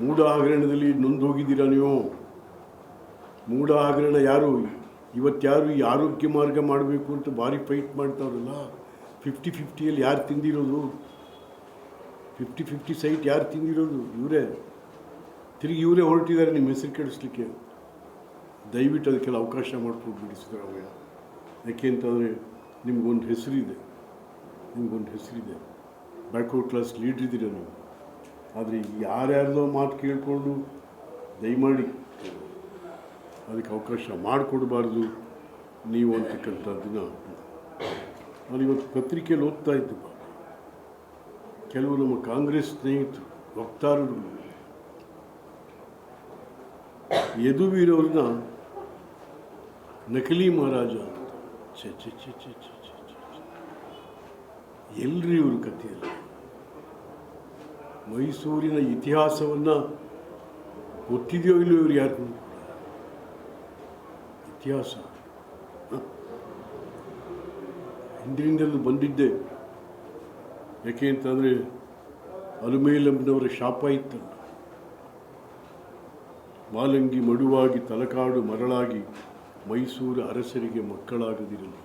ಮೂಢ ಹಗರಣದಲ್ಲಿ ನೊಂದು ಹೋಗಿದ್ದೀರಾ ನೀವು. ಮೂಢ ಹಗರಣ ಯಾರು ಇವತ್ತು ಈ ಆರೋಗ್ಯ ಮಾರ್ಗ ಮಾಡಬೇಕು ಅಂತ ಭಾರಿ ಫೈಟ್ ಮಾಡ್ತಾವ್ರಲ್ಲ, 50-50 ಯಾರು ತಿಂದಿರೋದು? 50-50 ಸೈಟ್ ಯಾರು ತಿಂದಿರೋದು? ಇವರೇ. ತಿರುಗಿ ಇವರೇ ಹೊರಟಿದ್ದಾರೆ ನಿಮ್ಮ ಹೆಸರು ಕೆಡಿಸ್ಲಿಕ್ಕೆ. ದಯವಿಟ್ಟು ಅದಕ್ಕೆಲ್ಲ ಅವಕಾಶ ಮಾಡಿಕೊಡ್ಬಿಡಿ ಸಿದ್ದರಾಮಯ್ಯ. ಯಾಕೆಂತಂದರೆ ನಿಮಗೊಂದು ಹೆಸರಿದೆ, ಬ್ಯಾಕ್ವರ್ಡ್ ಕ್ಲಾಸ್ ಲೀಡ್ರ್ ಇದ್ದೀರ ನೀವು. ಆದರೆ ಯಾರ್ಯಾರ್ದೋ ಮಾತು ಕೇಳಿಕೊಂಡು ದಯಮಾಡಿ ಅದಕ್ಕೆ ಅವಕಾಶ ಮಾಡಿಕೊಡಬಾರ್ದು ನೀವು ಅಂತಕ್ಕಂಥದ್ದನ್ನು ನಾನು ಇವತ್ತು ಪತ್ರಿಕೆಯಲ್ಲಿ ಓದ್ತಾ ಇದ್ದೆ. ಕೆಲವು ನಮ್ಮ ಕಾಂಗ್ರೆಸ್ ಸ್ನೇಹಿತರು ವಕ್ತಾರರು ಯದುವೀರವ್ರನ್ನ ನಕಲಿ ಮಹಾರಾಜ ಅಂತ. ಎಲ್ರಿ ಇವ್ರ ಕಥೆಯಲ್ಲಿ ಮೈಸೂರಿನ ಇತಿಹಾಸವನ್ನು ಗೊತ್ತಿದೆಯೋ ಇಲ್ಲೋ ಇವ್ರು ಯಾರು? ಇತಿಹಾಸ ಹಿಂದಿನಿಂದಲೂ ಬಂದಿದ್ದೆ. ಯಾಕೆ ಅಂತಂದರೆ ಅಲಮೇಲಮ್ಮನವರ ಶಾಪ ಇತ್ತಲ್ಲ, ಮಾಲಂಗಿ ಮಡುವಾಗಿ ತಲಕಾಡು ಮರಳಾಗಿ ಮೈಸೂರು ಅರಸರಿಗೆ ಮಕ್ಕಳಾಗದಿರಲಿ.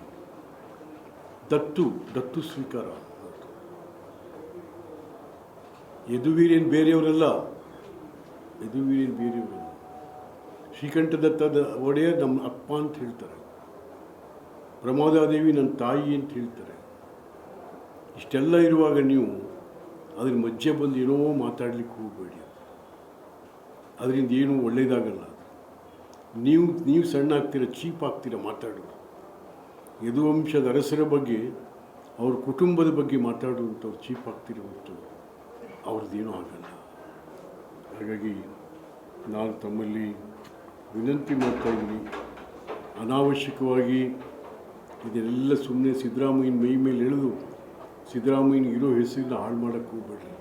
ದತ್ತು ಸ್ವೀಕಾರ. ಯದುವೀರೇನು ಬೇರೆಯವರಲ್ಲ, ಶ್ರೀಕಂಠದತ್ತದ ಒಡೆಯ ನಮ್ಮ ಅಪ್ಪ ಅಂತ ಹೇಳ್ತಾರೆ, ಪ್ರಮೋದಾದೇವಿ ನನ್ನ ತಾಯಿ ಅಂತ ಹೇಳ್ತಾರೆ. ಇಷ್ಟೆಲ್ಲ ಇರುವಾಗ ನೀವು ಅದ್ರ ಮಧ್ಯೆ ಬಂದು ಏನೋ ಮಾತಾಡಲಿಕ್ಕೆ ಹೋಗಬೇಡಿ. ಅದರಿಂದ ಏನೂ ಒಳ್ಳೆಯದಾಗಲ್ಲ. ನೀವು ಸಣ್ಣ ಆಗ್ತೀರ, ಚೀಪ್ ಆಗ್ತೀರ ಮಾತಾಡೋದು. ಯದುವಂಶದ ಅರಸರ ಬಗ್ಗೆ, ಅವ್ರ ಕುಟುಂಬದ ಬಗ್ಗೆ ಮಾತಾಡುವಂಥವ್ರು ಚೀಪ್ ಆಗ್ತೀರ ಹೊರತು ಅವ್ರದ್ದೇನೂ ಆಗಲ್ಲ. ಹಾಗಾಗಿ ನಾನು ತಮ್ಮಲ್ಲಿ ವಿನಂತಿ ಮಾಡ್ತಾಯಿದ್ದೀನಿ, ಅನಾವಶ್ಯಕವಾಗಿ ಇದೆಲ್ಲ ಸುಮ್ಮನೆ ಸಿದ್ದರಾಮಯ್ಯನ ಮೈ ಮೇಲೆ ಎಳೆದು ಸಿದ್ದರಾಮಯ್ಯನ ಇರೋ ಹೆಸರನ್ನ ಹಾಳು ಮಾಡೋಕ್ಕೆ ಹೋಗಬೇಡ್ರಿ.